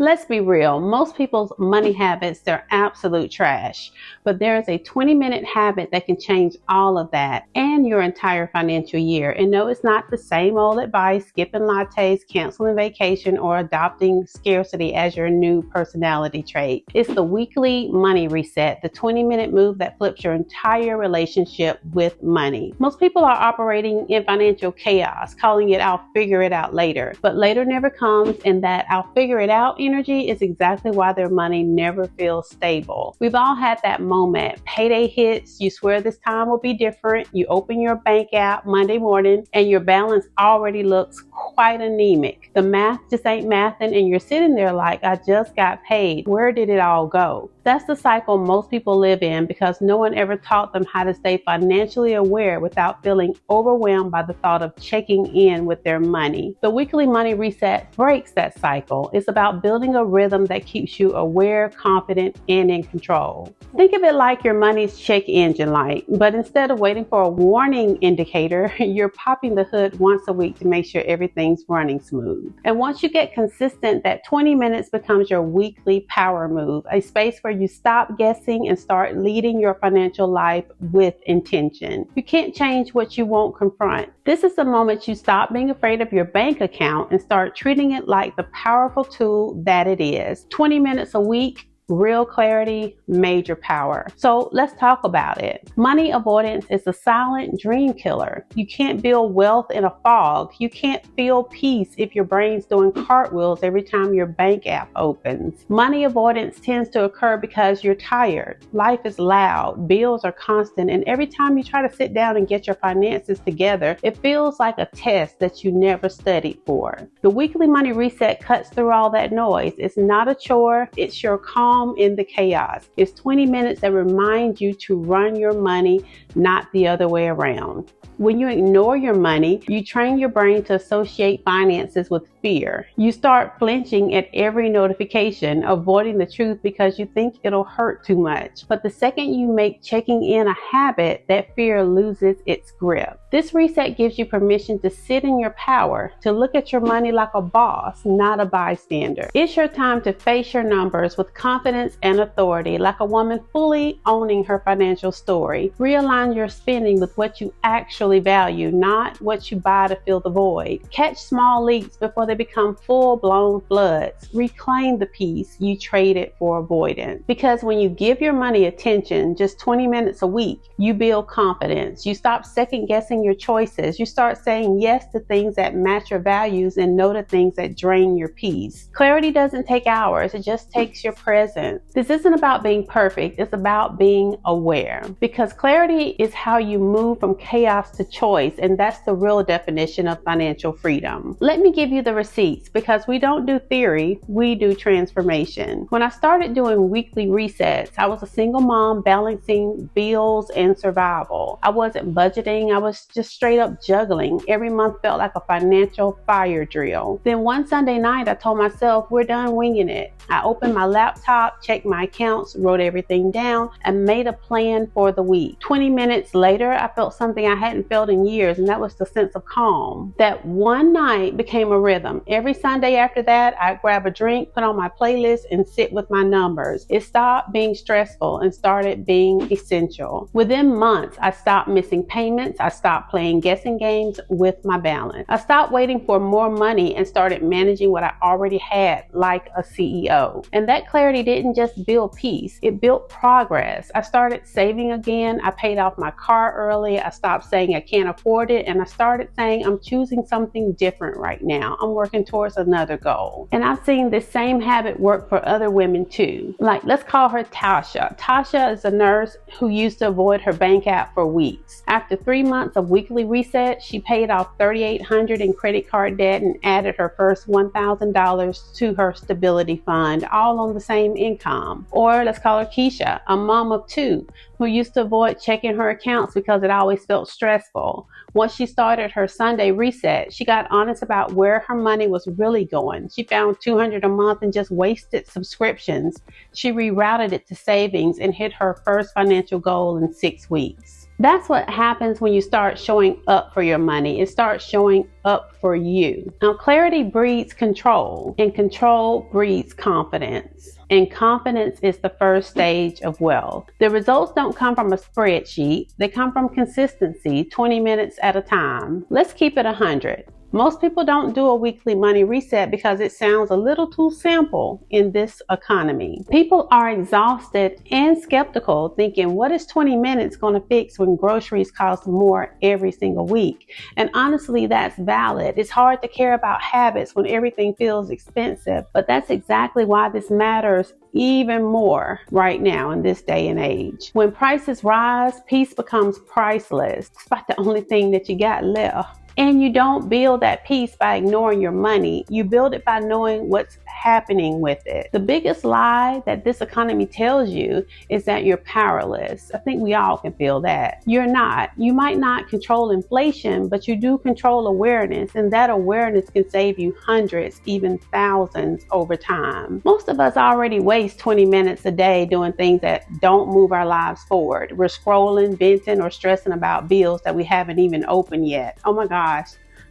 Let's be real, most people's money habits, they're absolute trash. But there is a 20-minute habit that can change all of that and your entire financial year. And no, it's not the same old advice, skipping lattes, canceling vacation, or adopting scarcity as your new personality trait. It's the weekly money reset, the 20-minute move that flips your entire relationship with money. Most people are operating in financial chaos, calling it "I'll figure it out later." But later never comes, and that "I'll figure it out" energy is exactly why their money never feels stable. We've all had that moment. Payday hits, you swear this time will be different. You open your bank app Monday morning and your balance already looks quite anemic. The math just ain't mathing, and you're sitting there like, I just got paid. Where did it all go? That's the cycle most people live in because no one ever taught them how to stay financially aware without feeling overwhelmed by the thought of checking in with their money. The weekly money reset breaks that cycle. It's about building a rhythm that keeps you aware, confident, and in control. Think of it like your money's check engine light, but instead of waiting for a warning indicator, you're popping the hood once a week to make sure everything's running smooth. And once you get consistent, that 20 minutes becomes your weekly power move, a space where you stop guessing and start leading your financial life with intention. You can't change what you won't confront. This is the moment you stop being afraid of your bank account and start treating it like the powerful tool that it is. 20 minutes a week, real clarity, major power. So let's talk about it. Money avoidance is a silent dream killer. You can't build wealth in a fog. You can't feel peace if your brain's doing cartwheels every time your bank app opens. Money avoidance tends to occur because you're tired. Life is loud, bills are constant, and every time you try to sit down and get your finances together, it feels like a test that you never studied for. The weekly money reset cuts through all that noise. It's not a chore, it's your calm in the chaos. It's 20 minutes that remind you to run your money, not the other way around. When you ignore your money, you train your brain to associate finances with fear. You start flinching at every notification, avoiding the truth because you think it'll hurt too much. But the second you make checking in a habit, that fear loses its grip. This reset gives you permission to sit in your power, to look at your money like a boss, not a bystander. It's your time to face your numbers with confidence and authority, like a woman fully owning her financial story. Realign your spending with what you actually value, not what you buy to fill the void. Catch small leaks before they become full-blown floods. Reclaim the peace you traded for avoidance. Because when you give your money attention, just 20 minutes a week, you build confidence. You stop second-guessing your choices. You start saying yes to things that match your values and no to things that drain your peace. Clarity doesn't take hours. It just takes your presence. This isn't about being perfect. It's about being aware. Because clarity is how you move from chaos to choice, and that's the real definition of financial freedom. Let me give you the receipts, because we don't do theory, we do transformation. When I started doing weekly resets, I was a single mom balancing bills and survival. I wasn't budgeting, I was just straight up juggling. Every month felt like a financial fire drill. Then one Sunday night, I told myself, we're done winging it. I opened my laptop, checked my accounts, wrote everything down, and made a plan for the week. 20 minutes later, I felt something I hadn't felt in years, and that was the sense of calm. That one night became a rhythm. Every Sunday after that, I'd grab a drink, put on my playlist, and sit with my numbers. It stopped being stressful and started being essential. Within months, I stopped missing payments. I stopped playing guessing games with my balance. I stopped waiting for more money and started managing what I already had like a CEO. And that clarity didn't just build peace, it built progress. I started saving again. I paid off my car early. I stopped saying I can't afford it, and I started saying I'm choosing something different right now. I'm working towards another goal. And I've seen this same habit work for other women too. Like, let's call her Tasha. Tasha is a nurse who used to avoid her bank app for weeks. After 3 months of weekly reset, she paid off $3,800 in credit card debt and added her first $1,000 to her stability fund, all on the same income. Or let's call her Keisha, a mom of two who used to avoid checking her accounts because it always felt stressful. Once she started her Sunday reset, she got honest about where her money was really going. She found $200 a month and just wasted subscriptions. She rerouted it to savings and hit her first financial goal in 6 weeks. That's what happens when you start showing up for your money. It starts showing up for you. Now, clarity breeds control, and control breeds confidence. And confidence is the first stage of wealth. The results don't come from a spreadsheet. They come from consistency, 20 minutes at a time. Let's keep it 100. Most people don't do a weekly money reset because it sounds a little too simple in this economy. People are exhausted and skeptical, thinking, what is 20 minutes going to fix when groceries cost more every single week? And honestly, that's valid. It's hard to care about habits when everything feels expensive, but that's exactly why this matters even more right now in this day and age. When prices rise, peace becomes priceless. It's about the only thing that you got left. And you don't build that peace by ignoring your money. You build it by knowing what's happening with it. The biggest lie that this economy tells you is that you're powerless. I think we all can feel that. You're not. You might not control inflation, but you do control awareness, and that awareness can save you hundreds, even thousands over time. Most of us already waste 20 minutes a day doing things that don't move our lives forward. We're scrolling, venting, or stressing about bills that we haven't even opened yet. Oh my gosh,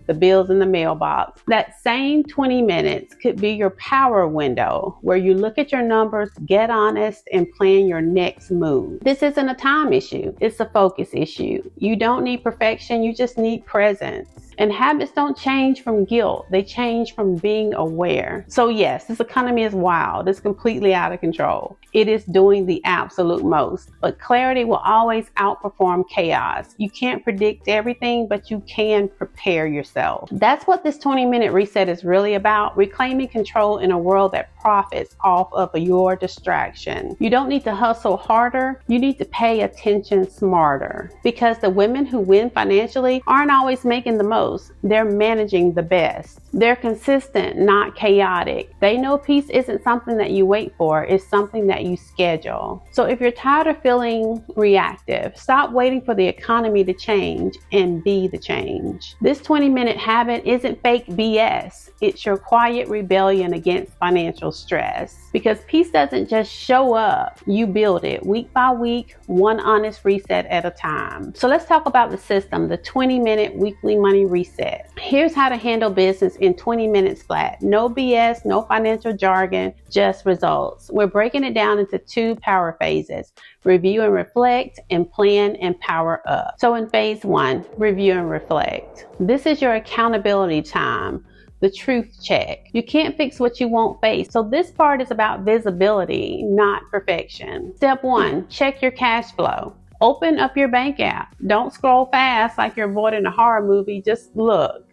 the bills in the mailbox. That same 20 minutes could be your power window where you look at your numbers, get honest, and plan your next move. This isn't a time issue. It's a focus issue. You don't need perfection. You just need presence. And habits don't change from guilt. They change from being aware. So yes, this economy is wild. It's completely out of control. It is doing the absolute most. But clarity will always outperform chaos. You can't predict everything, but you can prepare yourself. That's what this 20-minute reset is really about. Reclaiming control in a world that profits off of your distraction. You don't need to hustle harder. You need to pay attention smarter. Because the women who win financially aren't always making the most. They're managing the best. They're consistent, not chaotic. They know peace isn't something that you wait for, it's something that you schedule. So if you're tired of feeling reactive, stop waiting for the economy to change and be the change. This 20-minute habit isn't fake BS. It's your quiet rebellion against financial stress. Because peace doesn't just show up, you build it week by week, one honest reset at a time. So let's talk about the system, the 20-minute weekly money reset. Here's how to handle business in 20 minutes flat. No BS, no financial jargon, just results. We're breaking it down into 2 power phases: review and reflect, and plan and power up. So in phase 1, review and reflect. This is your accountability time. The truth check. You can't fix what you won't face. So this part is about visibility, not perfection. Step 1, check your cash flow. Open up your bank app. Don't scroll fast like you're avoiding a horror movie. Just look.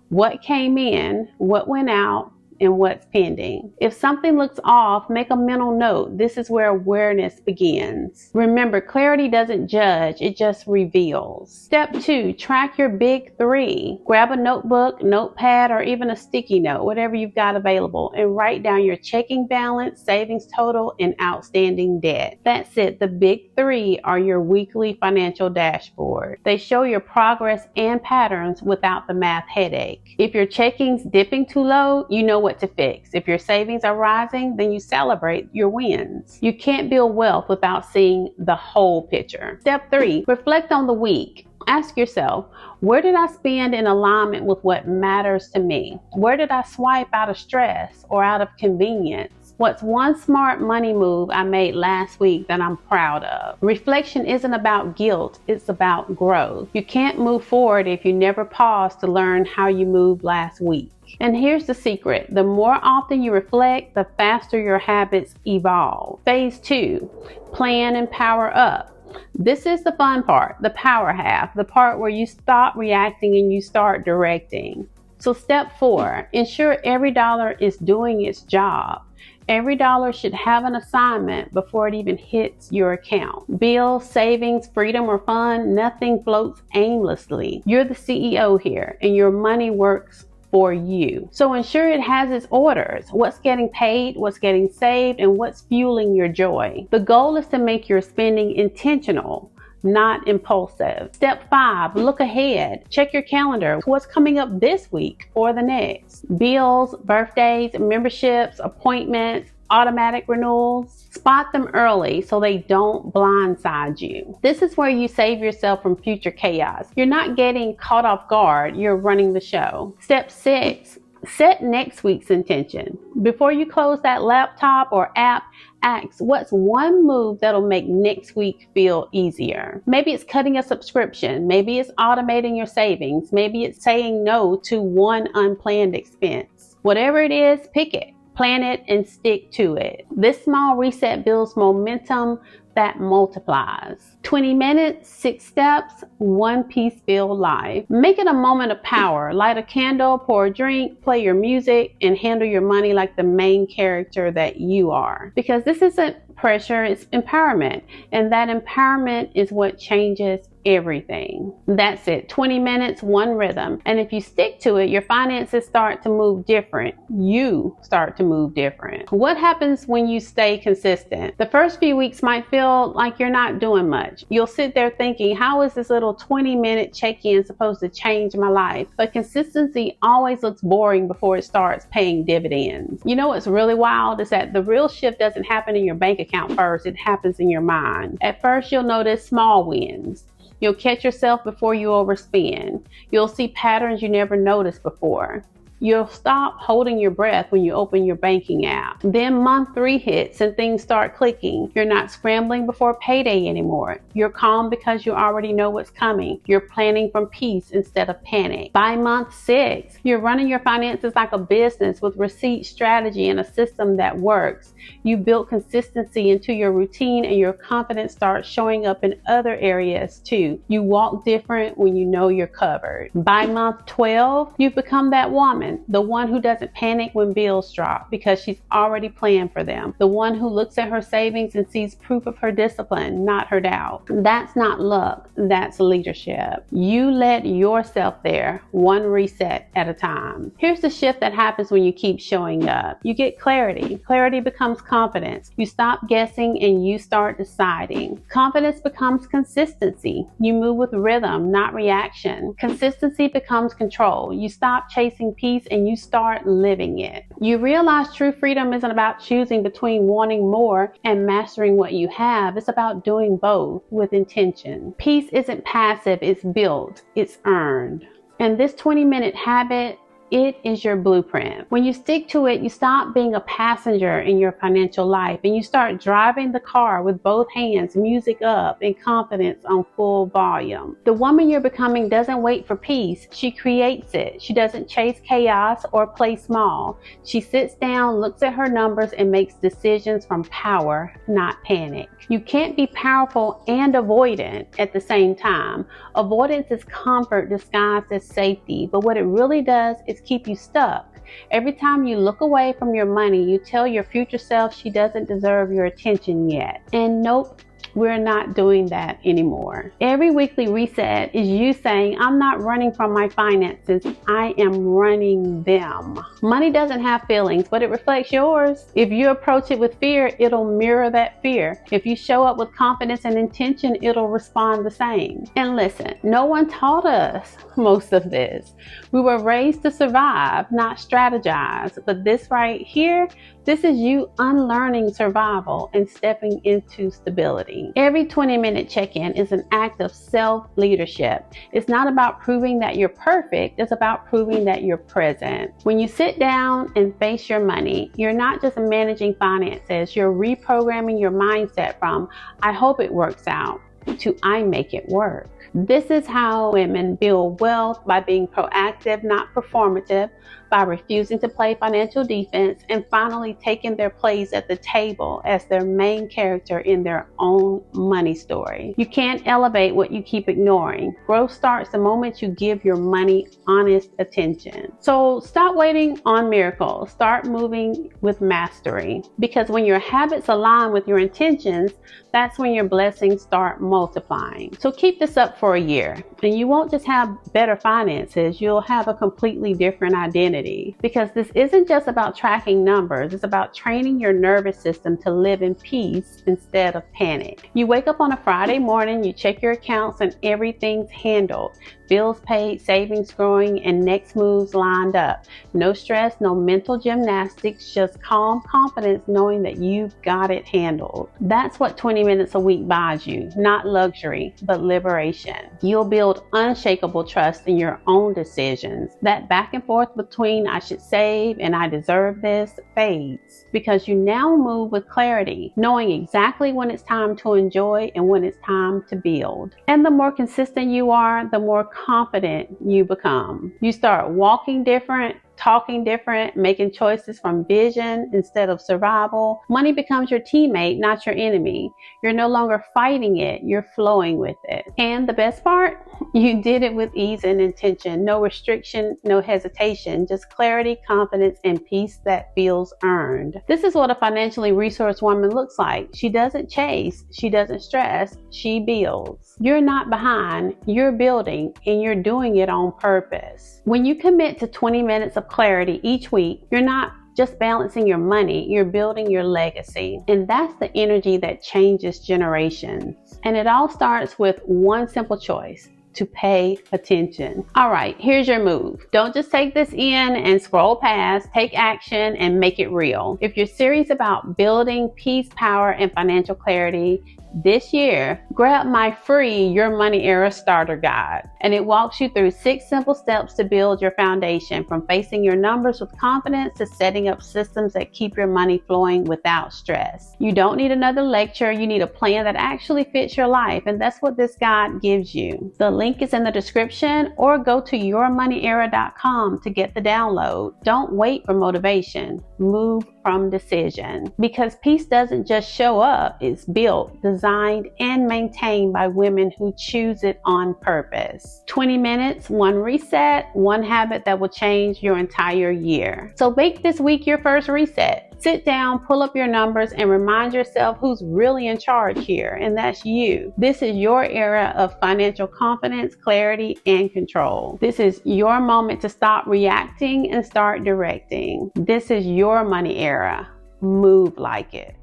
What came in, what went out, and what's pending. If something looks off, make a mental note. This is where awareness begins. Remember, clarity doesn't judge, it just reveals. Step 2, track your big 3. Grab a notebook, notepad, or even a sticky note, whatever you've got available, and write down your checking balance, savings total, and outstanding debt. That's it. The big 3 are your weekly financial dashboard. They show your progress and patterns without the math headache. If your checking's dipping too low, you know what to fix. If your savings are rising, then you celebrate your wins. You can't build wealth without seeing the whole picture. Step 3, reflect on the week. Ask yourself, where did I spend in alignment with what matters to me? Where did I swipe out of stress or out of convenience? What's one smart money move I made last week that I'm proud of? Reflection isn't about guilt, it's about growth. You can't move forward if you never pause to learn how you moved last week. And here's the secret. The more often you reflect, the faster your habits evolve. Phase 2, plan and power up. This is the fun part, the power half, the part where you stop reacting and you start directing. So step 4, ensure every dollar is doing its job. Every dollar should have an assignment before it even hits your account. Bills, savings, freedom, or fun, nothing floats aimlessly. You're the CEO here, and your money works for you. So ensure it has its orders. What's getting paid, what's getting saved, and what's fueling your joy. The goal is to make your spending intentional, not impulsive. Step 5, look ahead. Check your calendar. What's coming up this week or the next? Bills, birthdays, memberships, appointments, automatic renewals, spot them early so they don't blindside you. This is where you save yourself from future chaos. You're not getting caught off guard, you're running the show. Step 6, set next week's intention. Before you close that laptop or app, ask, what's one move that'll make next week feel easier? Maybe it's cutting a subscription. Maybe it's automating your savings. Maybe it's saying no to one unplanned expense. Whatever it is, pick it, plan it, and stick to it. This small reset builds momentum that multiplies. 20 minutes, 6 steps, one piece filled life. Make it a moment of power. Light a candle, pour a drink, play your music, and handle your money like the main character that you are. Because this isn't pressure, it's empowerment. And that empowerment is what changes everything. That's it. 20 minutes, one rhythm. And if you stick to it, your finances start to move different. You start to move different. What happens when you stay consistent? The first few weeks might feel like you're not doing much. You'll sit there thinking, how is this little 20-minute check-in supposed to change my life? But consistency always looks boring before it starts paying dividends. You know what's really wild is that the real shift doesn't happen in your bank account first. It happens in your mind. At first, you'll notice small wins. You'll catch yourself before you overspend. You'll see patterns you never noticed before. You'll stop holding your breath when you open your banking app. Then month 3 hits and things start clicking. You're not scrambling before payday anymore. You're calm because you already know what's coming. You're planning from peace instead of panic. By month 6, you're running your finances like a business with receipt, strategy, and a system that works. You build consistency into your routine and your confidence starts showing up in other areas too. You walk different when you know you're covered. By month 12, you've become that woman. The one who doesn't panic when bills drop because she's already planned for them. The one who looks at her savings and sees proof of her discipline, not her doubt. That's not luck, that's leadership. You let yourself there, one reset at a time. Here's the shift that happens when you keep showing up. You get clarity. Clarity becomes confidence. You stop guessing and you start deciding. Confidence becomes consistency. You move with rhythm, not reaction. Consistency becomes control. You stop chasing peace and you start living it. You realize true freedom isn't about choosing between wanting more and mastering what you have. It's about doing both with intention. Peace isn't passive, it's built, it's earned. And this 20-minute habit, it is your blueprint. When you stick to it, you stop being a passenger in your financial life and you start driving the car with both hands, music up, and confidence on full volume. The woman you're becoming doesn't wait for peace. She creates it. She doesn't chase chaos or play small. She sits down, looks at her numbers, and makes decisions from power, not panic. You can't be powerful and avoidant at the same time. Avoidance is comfort disguised as safety, but what it really does is keep you stuck. Every time you look away from your money, you tell your future self she doesn't deserve your attention yet. And nope, we're not doing that anymore. Every weekly reset is you saying, I'm not running from my finances, I am running them. Money doesn't have feelings, but it reflects yours. If you approach it with fear, it'll mirror that fear. If you show up with confidence and intention, it'll respond the same. And listen, no one taught us most of this. We were raised to survive, not strategize. But this right here, this is you unlearning survival and stepping into stability. Every 20-minute check-in is an act of self-leadership. It's not about proving that you're perfect, it's about proving that you're present. When you sit down and face your money, you're not just managing finances, you're reprogramming your mindset from, I hope it works out, to I make it work. This is how women build wealth, by being proactive, not performative, by refusing to play financial defense, and finally taking their place at the table as their main character in their own money story. You can't elevate what you keep ignoring. Growth starts the moment you give your money honest attention. So stop waiting on miracles. Start moving with mastery. Because when your habits align with your intentions, that's when your blessings start multiplying. So keep this up for a year, and you won't just have better finances, you'll have a completely different identity. Because this isn't just about tracking numbers, it's about training your nervous system to live in peace instead of panic. You wake up on a Friday morning, you check your accounts, and everything's handled. bills paid, savings growing, and next moves lined up. No stress, no mental gymnastics, just calm confidence knowing that you've got it handled. That's what 20 minutes a week buys you. Not luxury, but liberation. You'll build unshakable trust in your own decisions. That back and forth between I should save and I deserve this fades, because you now move with clarity, knowing exactly when it's time to enjoy and when it's time to build. And the more consistent you are, the more confident you become. You start walking different, talking different, making choices from vision instead of survival. Money becomes your teammate, not your enemy. You're no longer fighting it, you're flowing with it. And the best part, you did it with ease and intention. No restriction, no hesitation, just clarity, confidence, and peace that feels earned. This is what a financially resourced woman looks like. She doesn't chase, she doesn't stress, she builds. You're not behind, you're building, and you're doing it on purpose. When you commit to 20 minutes of clarity each week, you're not just balancing your money, you're building your legacy. And that's the energy that changes generations. And it all starts with one simple choice: to pay attention. All right, here's your move. Don't just take this in and scroll past. Take action and make it real. If you're serious about building peace, power, and financial clarity this year, grab my free Your Money Era Starter Guide. And it walks you through 6 simple steps to build your foundation, from facing your numbers with confidence to setting up systems that keep your money flowing without stress. You don't need another lecture. You need a plan that actually fits your life. And that's what this guide gives you. The link is in the description, or go to yourmoneyera.com to get the download. Don't wait for motivation. Move from decision. Because peace doesn't just show up, it's built, designed, and maintained by women who choose it on purpose. 20 minutes, one reset, one habit that will change your entire year. So make this week your first reset. Sit down, pull up your numbers, and remind yourself who's really in charge here, and that's you. This is your era of financial confidence, clarity, and control. This is your moment to stop reacting and start directing. This is your money era. Move like it.